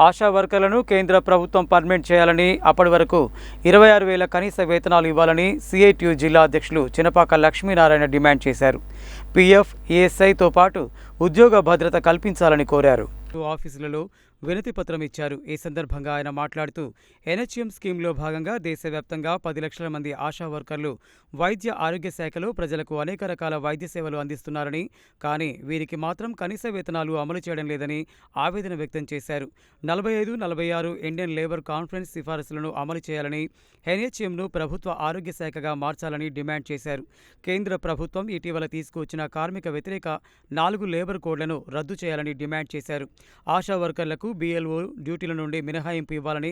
ఆశా వర్కర్లను కేంద్ర ప్రభుత్వం పర్మనెంట్ చేయాలని, అప్పటి వరకు 26,000 కనీస వేతనాలు ఇవ్వాలని సిఐటియు జిల్లా అధ్యక్షులు చినపాక లక్ష్మీనారాయణ డిమాండ్ చేశారు. పీఎఫ్, ఈఎస్ఐతో పాటు ఉద్యోగ భద్రత కల్పించాలని కోరారు. ఆఫీసులలో వినతి పత్రం ఇచ్చారు. ఈ సందర్భంగా ఆయన మాట్లాడుతూ ఎన్హెచ్ఎం స్కీమ్లో భాగంగా దేశవ్యాప్తంగా 10 లక్షల మంది ఆశా వర్కర్లు వైద్య ఆరోగ్య శాఖలో ప్రజలకు అనేక రకాల వైద్య సేవలు అందిస్తున్నారని, కానీ వీరికి మాత్రం కనీస వేతనాలు అమలు చేయడం లేదని ఆవేదన వ్యక్తం చేశారు. 45, 46 ఇండియన్ లేబర్ కాన్ఫరెన్స్ సిఫారసులను అమలు చేయాలని, ఎన్హెచ్ఎంను ప్రభుత్వ ఆరోగ్య శాఖగా మార్చాలని డిమాండ్ చేశారు. కేంద్ర ప్రభుత్వం ఇటీవల తీసుకువచ్చిన కార్మిక వ్యతిరేక 4 లేబర్ కోడ్లను రద్దు చేయాలని డిమాండ్ చేశారు. ఆశా వర్కర్లకు BLO డ్యూటీల నుండి మినహాయింపు ఇవ్వాలని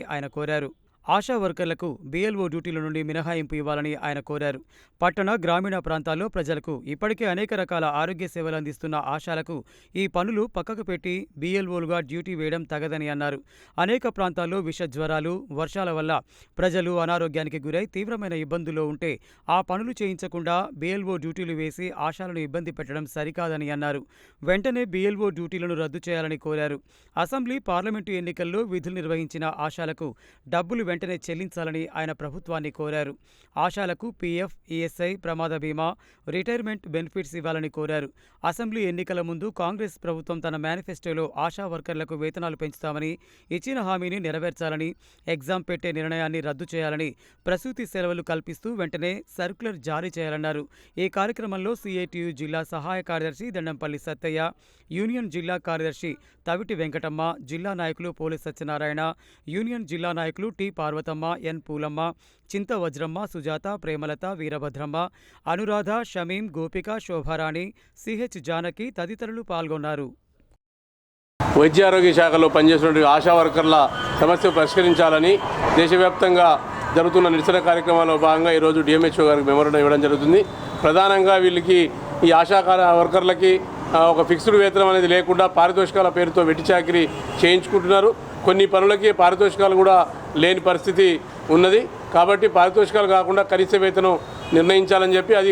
ఆయన కోరారు. పట్టణ, గ్రామీణ ప్రాంతాల్లో ప్రజలకు ఇప్పటికే అనేక రకాల ఆరోగ్య సేవలు అందిస్తున్న ఆశాలకు ఈ పనులు పక్కకు పెట్టి BLOలుగా డ్యూటీ వేయడం తగదని అన్నారు. అనేక ప్రాంతాల్లో విష జ్వరాలు, వర్షాల వల్ల ప్రజలు అనారోగ్యానికి గురై తీవ్రమైన ఇబ్బందుల్లో ఉంటే ఆ పనులు చేయించకుండా BLO డ్యూటీలు వేసి ఆశాలను ఇబ్బంది పెట్టడం సరికాదని అన్నారు. వెంటనే BLO డ్యూటీలను రద్దు చేయాలని కోరారు. అసెంబ్లీ, పార్లమెంటు ఎన్నికల్లో విధులు నిర్వహించిన ఆశాలకు డబ్బులు వెంటనే చెల్లించాలని ఆయన ప్రభుత్వాన్ని కోరారు. ఆశాలకు పీఎఫ్, ఈఎస్ఐ, ప్రమాద బీమా, రిటైర్మెంట్ బెనిఫిట్స్ ఇవ్వాలని కోరారు. అసెంబ్లీ ఎన్నికల ముందు కాంగ్రెస్ ప్రభుత్వం తన మేనిఫెస్టోలో ఆశా వర్కర్లకు వేతనాలు పెంచుతామని ఇచ్చిన హామీని నెరవేర్చాలని, ఎగ్జామ్ పెట్టే నిర్ణయాన్ని రద్దు చేయాలని, ప్రసూతి సెలవులు కల్పిస్తూ వెంటనే సర్క్యులర్ జారీ చేయాలన్నారు. ఈ కార్యక్రమంలో సిఐటియు జిల్లా సహాయ కార్యదర్శి దండంపల్లి సత్తయ్య, యూనియన్ జిల్లా కార్యదర్శి తవిటి వెంకటమ్మ, జిల్లా నాయకులు పోలి సత్యనారాయణ, యూనియన్ జిల్లా నాయకులు టి పార్వతమ్మ, ఎన్ పూలమ్మ, చింత వజ్రమ్మ, సుజాత, ప్రేమలత, వీరభద్రమ్మ, అనురాధ, షమీం, గోపిక, శోభారాణి, సిహెచ్ జానకి తదితరులు పాల్గొన్నారు. వైద్య ఆరోగ్య శాఖలో పనిచేస్తున్న ఆశా వర్కర్ల సమస్యలు పరిష్కరించాలని దేశవ్యాప్తంగా జరుగుతున్న నిరసన కార్యక్రమాల్లో భాగంగా ఈరోజు డిఎంహెచ్ఓ గారికి మెమోరాండం ఇవ్వడం జరుగుతుంది. ప్రధానంగా వీళ్ళకి ఈ ఆశా వర్కర్లకి ఒక ఫిక్స్డ్ వేతనం అనేది లేకుండా పారితోషికాల పేరుతో వెట్టి చాకిరీ చేయించుకుంటున్నారు. కొన్ని పనులకి పారితోషికాలు కూడా లేని పరిస్థితి ఉన్నది. కాబట్టి పారితోషికాలు కాకుండా కనీస వేతనం నిర్ణయించాలని చెప్పి అది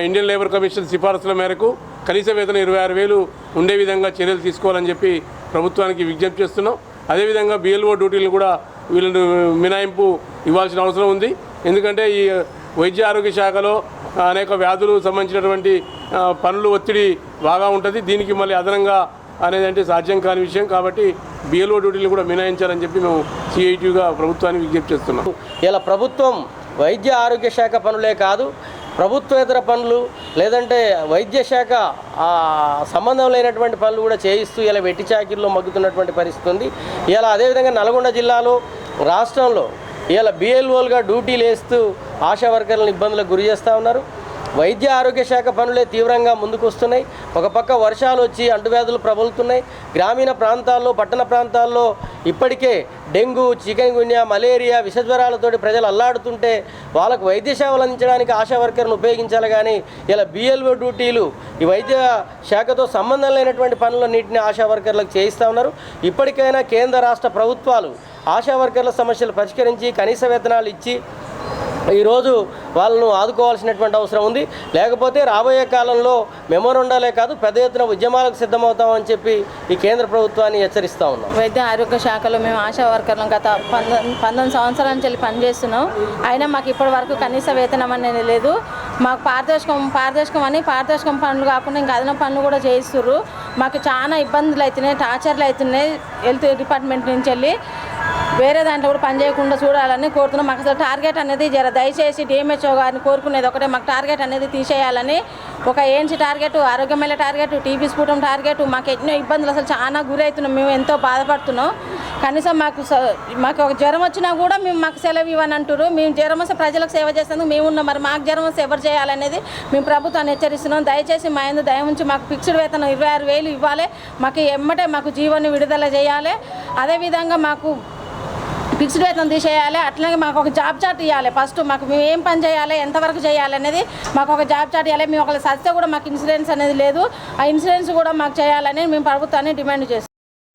ఇండియన్ లేబర్ కమిషన్ సిఫారసుల మేరకు కనీస వేతనం 26,000 ఉండే విధంగా చర్యలు తీసుకోవాలని చెప్పి ప్రభుత్వానికి విజ్ఞప్తి చేస్తున్నాం. అదేవిధంగా BLO డ్యూటీలను కూడా వీళ్ళను మినహాయింపు ఇవ్వాల్సిన అవసరం ఉంది. ఎందుకంటే ఈ వైద్య ఆరోగ్య శాఖలో అనేక వ్యాధులు సంబంధించినటువంటి పనులు ఒత్తిడి బాగా ఉంటుంది. దీనికి మళ్ళీ అదనంగా అనేది అంటే సాధ్యం కాని విషయం. కాబట్టి BLO డ్యూటీలు కూడా మినహాయించాలని చెప్పి మేము సిఐటియుగా ప్రభుత్వాన్ని విజ్ఞప్తి చేస్తున్నాం. ఇలా ప్రభుత్వం వైద్య ఆరోగ్య శాఖ పనులే కాదు, ప్రభుత్వేతర పనులు లేదంటే వైద్య శాఖ సంబంధం లేనటువంటి పనులు కూడా చేయిస్తూ ఇలా వెట్టి చాకిరీలో మగ్గుతున్నటువంటి పరిస్థితి ఉంది. ఇలా అదేవిధంగా నల్గొండ జిల్లాలో, రాష్ట్రంలో ఇలా BLOలుగా డ్యూటీలు వేస్తూ ఆశా వర్కర్లను ఇబ్బందులకు గురి చేస్తూ ఉన్నారు. వైద్య ఆరోగ్య శాఖ పనులే తీవ్రంగా ముందుకు వస్తున్నాయి. ఒక పక్క వర్షాలు వచ్చి అంటువ్యాధులు ప్రబలుతున్నాయి. గ్రామీణ ప్రాంతాల్లో, పట్టణ ప్రాంతాల్లో ఇప్పటికే డెంగ్యూ, చికెన్ గున్యా, మలేరియా, విషజ్వరాలతోటి ప్రజలు అల్లాడుతుంటే వాళ్ళకు వైద్య సేవలు అందించడానికి ఆశా వర్కర్ను ఉపయోగించాలి. కానీ ఇలా BLO డ్యూటీలు ఈ వైద్య శాఖతో సంబంధం లేనటువంటి పనులన్నింటినీ ఆశా వర్కర్లకు చేయిస్తూ ఉన్నారు. ఇప్పటికైనా కేంద్ర రాష్ట్ర ప్రభుత్వాలు ఆశా వర్కర్ల సమస్యలు పరిష్కరించి కనీస వేతనాలు ఇచ్చి ఈరోజు వాళ్ళను ఆదుకోవాల్సినటువంటి అవసరం ఉంది. లేకపోతే రాబోయే కాలంలో మెమోరాండాలే కాదు పెద్ద ఎత్తున ఉద్యమాలకు సిద్ధమవుతామని చెప్పి ఈ కేంద్ర ప్రభుత్వాన్ని హెచ్చరిస్తూ ఉన్నాం. వైద్య ఆరోగ్య శాఖలో మేము ఆశా వర్కర్లను గత 19 సంవత్సరాల నుంచి పనిచేస్తున్నాం. అయినా మాకు ఇప్పటి వరకు కనీస వేతనం అనేది లేదు. మాకు పారితోషికం పనులు కాకుండా ఇంకా అదనపు పనులు కూడా చేయిస్తుర్రు. మాకు చాలా ఇబ్బందులు అవుతున్నాయి, టార్చర్లు అవుతున్నాయి. హెల్త్ డిపార్ట్మెంట్ నుంచి వెళ్ళి వేరే దాంట్లో కూడా పని చేయకుండా చూడాలని కోరుతున్నాం. మాకు అసలు టార్గెట్ అనేది దయచేసి డిఎంహెచ్ఓ గారిని కోరుకునేది ఒకటే, మాకు టార్గెట్ అనేది తీసేయాలని. ఒక ANC టార్గెట్, ఆరోగ్యమైన టార్గెట్, టీబీ స్ఫుటం టార్గెట్, మాకు ఎన్నో ఇబ్బందులు అసలు చాలా గురవుతున్నాం. మేము ఎంతో బాధపడుతున్నాం. కనీసం మాకు ఒక జ్వరం వచ్చినా కూడా మాకు సెలవు ఇవ్వని అంటారు. మేము జ్వరం వస్తే ప్రజలకు సేవ చేసేందుకు మేము ఉన్నాం. మరి మాకు జ్వరం వస్తే ఎవరు చేయాలనేది మేము ప్రభుత్వాన్ని హెచ్చరిస్తున్నాం. దయచేసి మా యందు దయ ఉంచి మాకు ఫిక్స్డ్ వేతనం 26,000 ఇవ్వాలి. మాకు ఎమ్మటే మాకు జీవోని విడుదల చేయాలి. అదేవిధంగా మాకు ఫిక్స్డ్ వేతనం తీసేయాలి. అట్లాగే మాకు ఒక జాబ్ చార్ట్ ఇవ్వాలి. ఫస్ట్ మాకు మేము ఏం పని చేయాలి, ఎంతవరకు చేయాలి అనేది మాకు ఒక జాబ్ చార్ట్ ఇవ్వాలి. మేము ఒకవేళ సస్తే కూడా మాకు ఇన్సూరెన్స్ అనేది లేదు. ఆ ఇన్సూరెన్స్ కూడా మాకు చేయాలని మేము ప్రభుత్వాన్ని డిమాండ్ చేస్తాం.